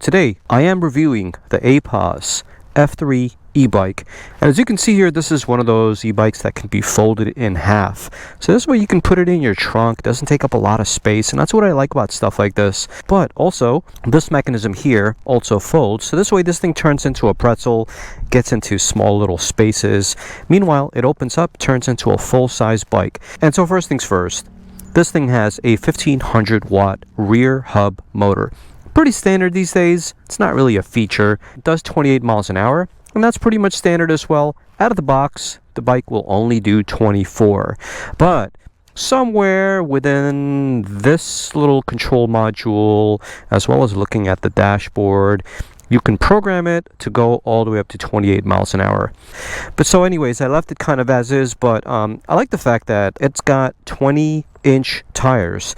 Today, I am reviewing the Aipas F3 e-bike. And as you can see here, this is one of those e-bikes that can be folded in half. So this way you can put it in your trunk. It doesn't take up a lot of space, and that's what I like about stuff like this. But also, this mechanism here also folds. So this way this thing turns into a pretzel, gets into small little spaces. Meanwhile, it opens up, turns into a full-size bike. And so first things first, this thing has a 1500 watt rear hub motor. Pretty standard these days. It's not really a feature. It does 28 miles an hour, and that's pretty much standard as well. Out of the box, the bike will only do 24. But somewhere within this little control module, as well as looking at the dashboard, you can program it to go all the way up to 28 miles an hour. But so anyways, I left it kind of as is, but I like the fact that it's got 20-inch tires.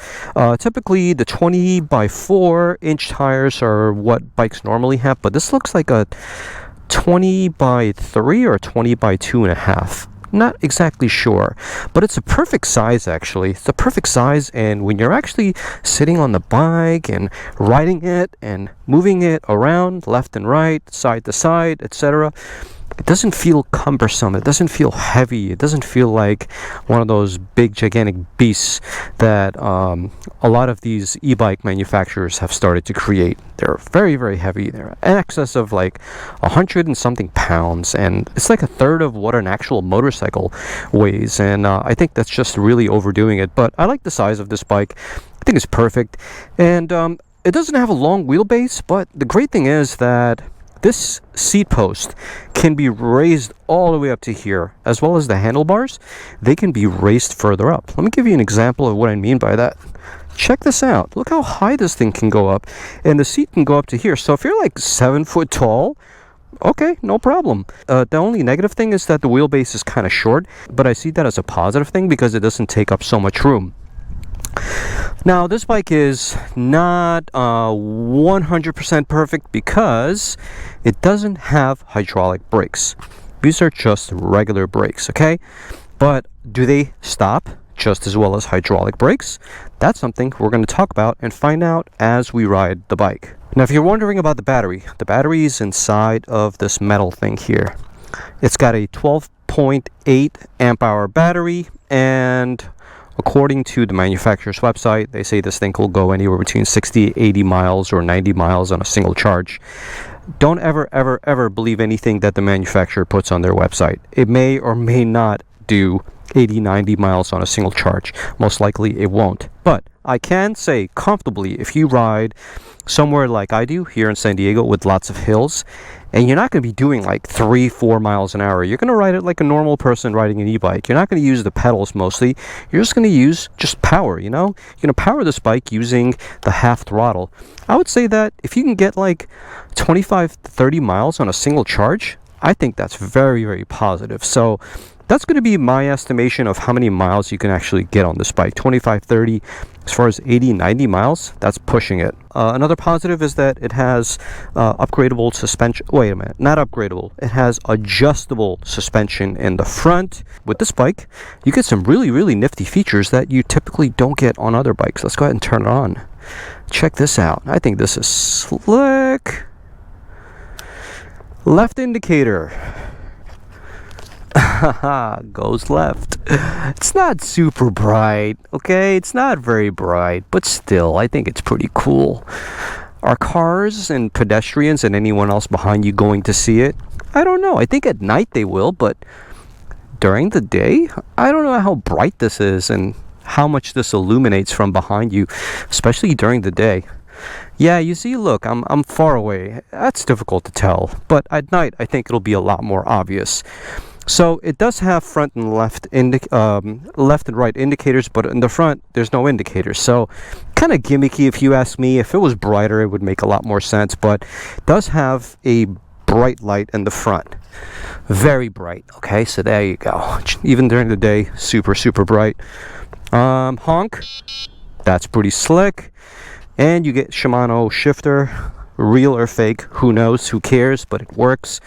Typically, the 20 by 4-inch tires are what bikes normally have, but this looks like a 20 by 3 or 20 by 2.5. Not exactly sure, but it's a perfect size actually. It's the perfect size, and when you're actually sitting on the bike and riding it and moving it around left and right, side to side, etc., it doesn't feel cumbersome. It doesn't feel heavy. It doesn't feel like one of those big gigantic beasts that a lot of these e-bike manufacturers have started to create. They're very, very heavy. They're in excess of like 100 and something pounds, and it's like a third of what an actual motorcycle weighs, and I think that's just really overdoing it. But I like the size of this bike. I think it's perfect, and it doesn't have a long wheelbase, but the great thing is that this seat post can be raised all the way up to here, as well as the handlebars. They can be raised further up. Let me give you an example of what I mean by that. Check this out. Look how high this thing can go up, and the seat can go up to here. So if you're like 7 foot tall, okay, no problem. The only negative thing is that the wheelbase is kind of short, but I see that as a positive thing because it doesn't take up so much room. Now, this bike is not 100% perfect because it doesn't have hydraulic brakes. These are just regular brakes, okay? But do they stop just as well as hydraulic brakes? That's something we're going to talk about and find out as we ride the bike. Now, if you're wondering about the battery is inside of this metal thing here. It's got a 12.8 amp hour battery, and according to the manufacturer's website, they say this thing will go anywhere between 60, 80 miles or 90 miles on a single charge. Don't ever believe anything that the manufacturer puts on their website. It may or may not do 80, 90 miles on a single charge. Most likely it won't. But I can say comfortably, if you ride somewhere like I do here in San Diego with lots of hills, and you're not going to be doing like 3-4 miles an hour. You're going to ride it like a normal person riding an e-bike. You're not going to use the pedals mostly. You're just going to use just power, you know? You're going to power this bike using the half throttle. I would say that if you can get like 25 to 30 miles on a single charge, I think that's very, very positive. So that's going to be my estimation of how many miles you can actually get on this bike. 25, 30. As far as 80, 90 miles, that's pushing it. Another positive is that it has upgradable suspension. Wait a minute, not upgradable. It has adjustable suspension in the front. With this bike, you get some really, really nifty features that you typically don't get on other bikes. Let's go ahead and turn it on. Check this out. I think this is slick. Left indicator. Goes left. It's not super bright, okay? It's not very bright, but still, I think it's pretty cool. Are cars and pedestrians and anyone else behind you going to see it? I don't know. I think at night they will, but during the day, I don't know how bright this is and how much this illuminates from behind you, especially during the day. Yeah, you see, look, I'm far away. That's difficult to tell, but at night, I think it'll be a lot more obvious. So it does have front and left and right indicators, but in the front there's no indicators. So kind of gimmicky if you ask me. If it was brighter, it would make a lot more sense, but it does have a bright light in the front. Very bright. Okay, so there you go. Even during the day, super bright. Honk. That's pretty slick. And you get Shimano shifter, real or fake, who knows, who cares, but it works.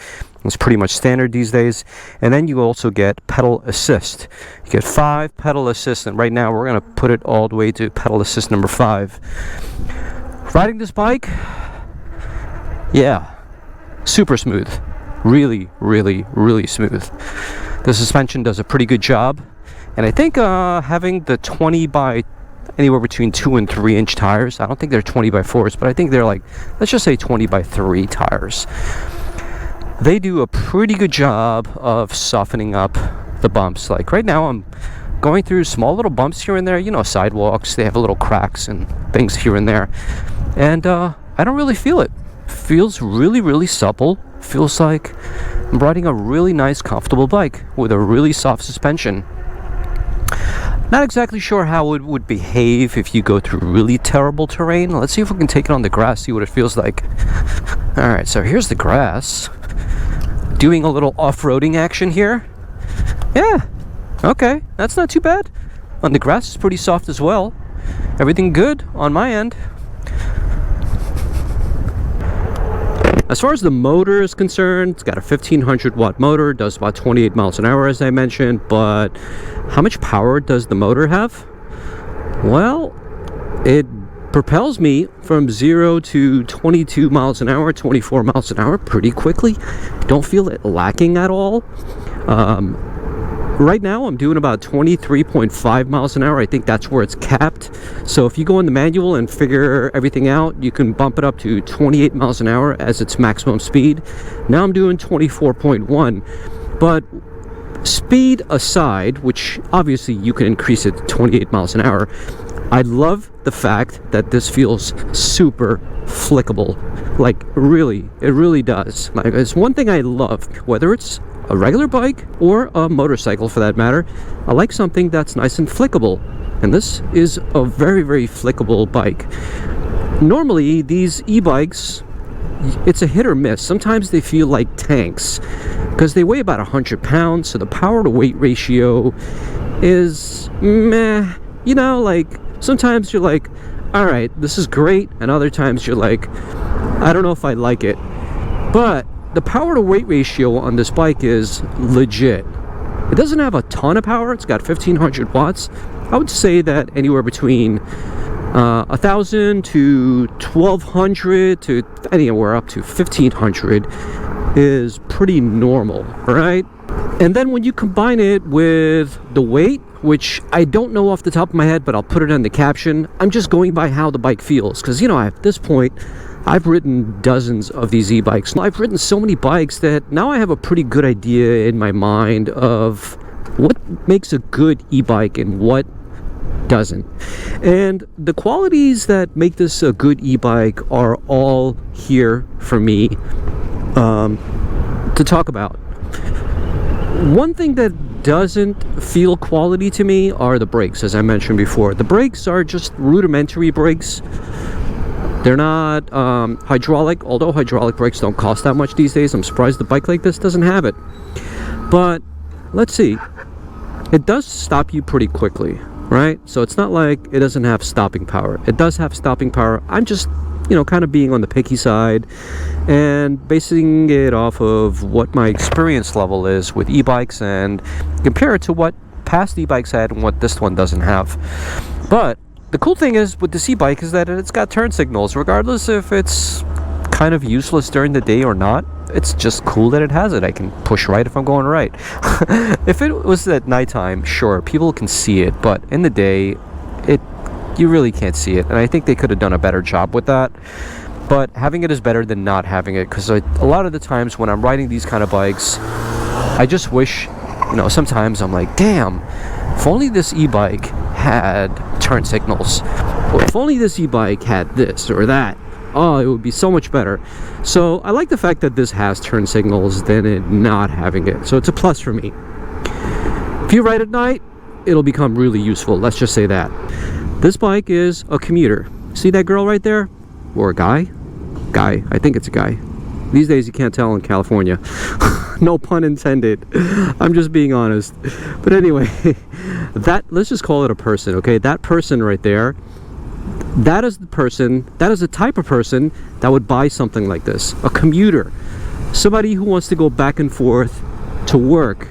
It's pretty much standard these days. And then you also get pedal assist. You get 5 pedal assist, and right now we're going to put it all the way to pedal assist number 5. Riding this bike, Yeah, super smooth. Really, really, really smooth. The suspension does a pretty good job. And I think having the 20 by anywhere between 2 and 3 inch tires, I don't think they're 20 by 4s, but I think they're like, let's just say 20 by 3 tires. They do a pretty good job of softening up the bumps. Like right now I'm going through small little bumps here and there, you know, sidewalks, they have little cracks and things here and there. And I don't really feel it. Feels really, really supple. Feels like I'm riding a really nice, comfortable bike with a really soft suspension. Not exactly sure how it would behave if you go through really terrible terrain. Let's see if we can take it on the grass, see what it feels like. Alright, so here's the grass. Doing a little off-roading action here. Yeah, okay, that's not too bad. On the grass, it's pretty soft as well. Everything good on my end. As far as the motor is concerned, it's got a 1500 watt motor, does about 28 miles an hour as I mentioned, but how much power does the motor have? Well, it propels me from 0 to 22 miles an hour, 24 miles an hour pretty quickly. Don't feel it lacking at all. Right now I'm doing about 23.5 miles an hour. I think that's where it's capped. So if you go in the manual and figure everything out, you can bump it up to 28 miles an hour as its maximum speed. Now I'm doing 24.1. But speed aside, which obviously you can increase it to 28 miles an hour, I love the fact that this feels super flickable. Like really, it really does. Like it's one thing I love, whether it's a regular bike or a motorcycle for that matter. I like something that's nice and flickable, and this is a very, very flickable bike. Normally these e-bikes, it's a hit or miss. Sometimes they feel like tanks because they weigh about 100 pounds, so the power to weight ratio is meh. You know, like sometimes you're like, all right, this is great, and other times you're like, I don't know if I like it. But the power to weight ratio on this bike is legit. It doesn't have a ton of power. It's got 1500 watts. I would say that anywhere between 1000 to 1200 to anywhere up to 1500 is pretty normal, right? And then when you combine it with the weight, which I don't know off the top of my head, but I'll put it in the caption. I'm just going by how the bike feels, because you know, at this point I've ridden dozens of these e-bikes. I've ridden so many bikes that now I have a pretty good idea in my mind of what makes a good e-bike and what doesn't. And the qualities that make this a good e-bike are all here for me to talk about. One thing that doesn't feel quality to me are the brakes, as I mentioned before. The brakes are just rudimentary brakes. They're not hydraulic, although hydraulic brakes don't cost that much these days. I'm surprised the bike like this doesn't have it. But let's see. It does stop you pretty quickly, right? So it's not like it doesn't have stopping power. It does have stopping power. I'm just, you know, kind of being on the picky side and basing it off of what my experience level is with e-bikes and compare it to what past e-bikes had and what this one doesn't have. But the cool thing is with this e-bike is that it's got turn signals, regardless if it's kind of useless during the day or not. It's just cool that it has it. I can push right if I'm going right. If it was at nighttime, sure, people can see it, but in the day, you really can't see it, and I think they could have done a better job with that. But having it is better than not having it, because a lot of the times when I'm riding these kind of bikes, I just wish, you know, sometimes I'm like, damn, if only this e-bike had turn signals, or if only this e-bike had this or that, oh, it would be so much better. So I like the fact that this has turn signals than it not having it, so it's a plus for me. If you ride at night, it'll become really useful, let's just say that. This bike is a commuter. See that girl right there? Or a guy? Guy, I think it's a guy. These days you can't tell in California. No pun intended. I'm just being honest. But anyway, let's just call it a person, okay? That person right there, that is the type of person that would buy something like this. A commuter. Somebody who wants to go back and forth to work,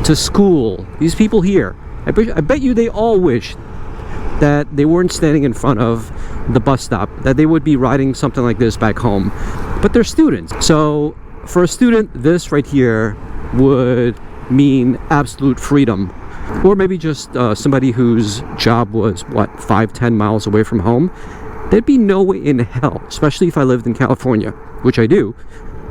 to school. These people here, I bet you they all wish that they weren't standing in front of the bus stop, that they would be riding something like this back home. but they're students. So for a student, this right here would mean absolute freedom. Or maybe just somebody whose job was, what, 5-10 miles away from home. There'd be no way in hell, especially if I lived in California, which I do,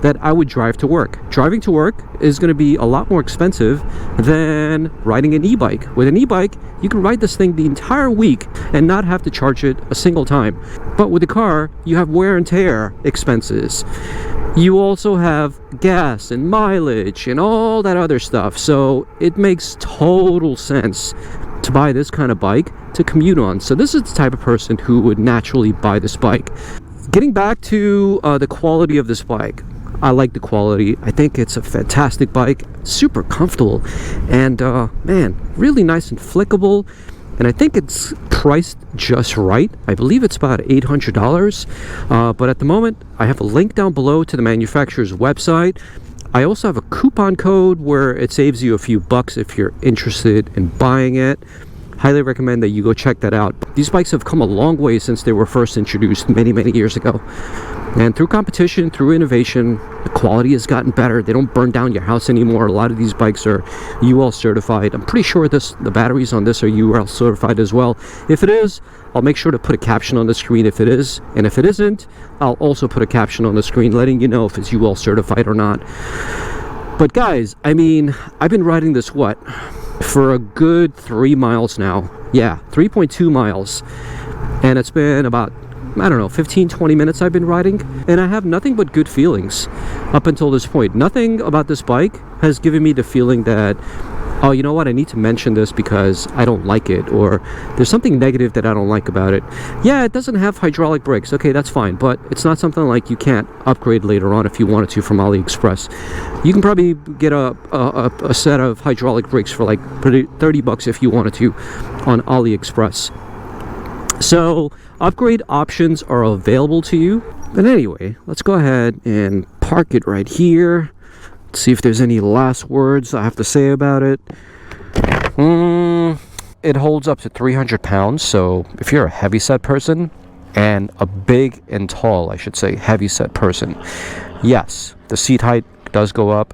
that I would drive to work. Driving to work is going to be a lot more expensive than riding an e-bike. With an e-bike, you can ride this thing the entire week and not have to charge it a single time. But with a car, you have wear and tear expenses. You also have gas and mileage and all that other stuff. So it makes total sense to buy this kind of bike to commute on. So this is the type of person who would naturally buy this bike. Getting back to the quality of this bike, I like the quality. I think it's a fantastic bike, super comfortable, and man, really nice and flickable. And I think it's priced just right. I believe it's about $800. But at the moment, I have a link down below to the manufacturer's website. I also have a coupon code where it saves you a few bucks if you're interested in buying it. Highly recommend that you go check that out. These bikes have come a long way since they were first introduced many years ago. And through competition, through innovation, the quality has gotten better. They don't burn down your house anymore. A lot of these bikes are UL certified. I'm pretty sure the batteries on this are UL certified as well. If it is, I'll make sure to put a caption on the screen if it is. And if it isn't, I'll also put a caption on the screen letting you know if it's UL certified or not. But guys, I mean, I've been riding this, what, for a good 3 miles now. Yeah, 3.2 miles. And it's been about, I don't know, 15-20 minutes I've been riding, and I have nothing but good feelings up until this point. Nothing about this bike has given me the feeling that, oh, you know what, I need to mention this because I don't like it, or there's something negative that I don't like about it. Yeah, it doesn't have hydraulic brakes. Okay, that's fine, but it's not something like you can't upgrade later on if you wanted to from AliExpress. You can probably get a set of hydraulic brakes for like 30 bucks if you wanted to on AliExpress. So upgrade options are available to you. But anyway, let's go ahead and park it right here. See if there's any last words I have to say about it. It holds up to 300 pounds. So if you're a heavyset person, and a big and tall, I should say, heavyset person, yes, the seat height does go up.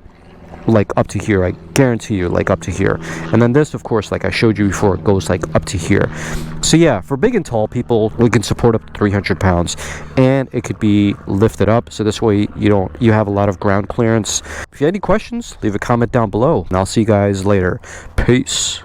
Like up to here, I guarantee you, like up to here. And then this, of course, like I showed you before, it goes like up to here. So yeah, for big and tall people, we can support up to 300 pounds, and it could be lifted up, so this way you have a lot of ground clearance. If you have any questions, leave a comment down below, and I'll see you guys later. Peace.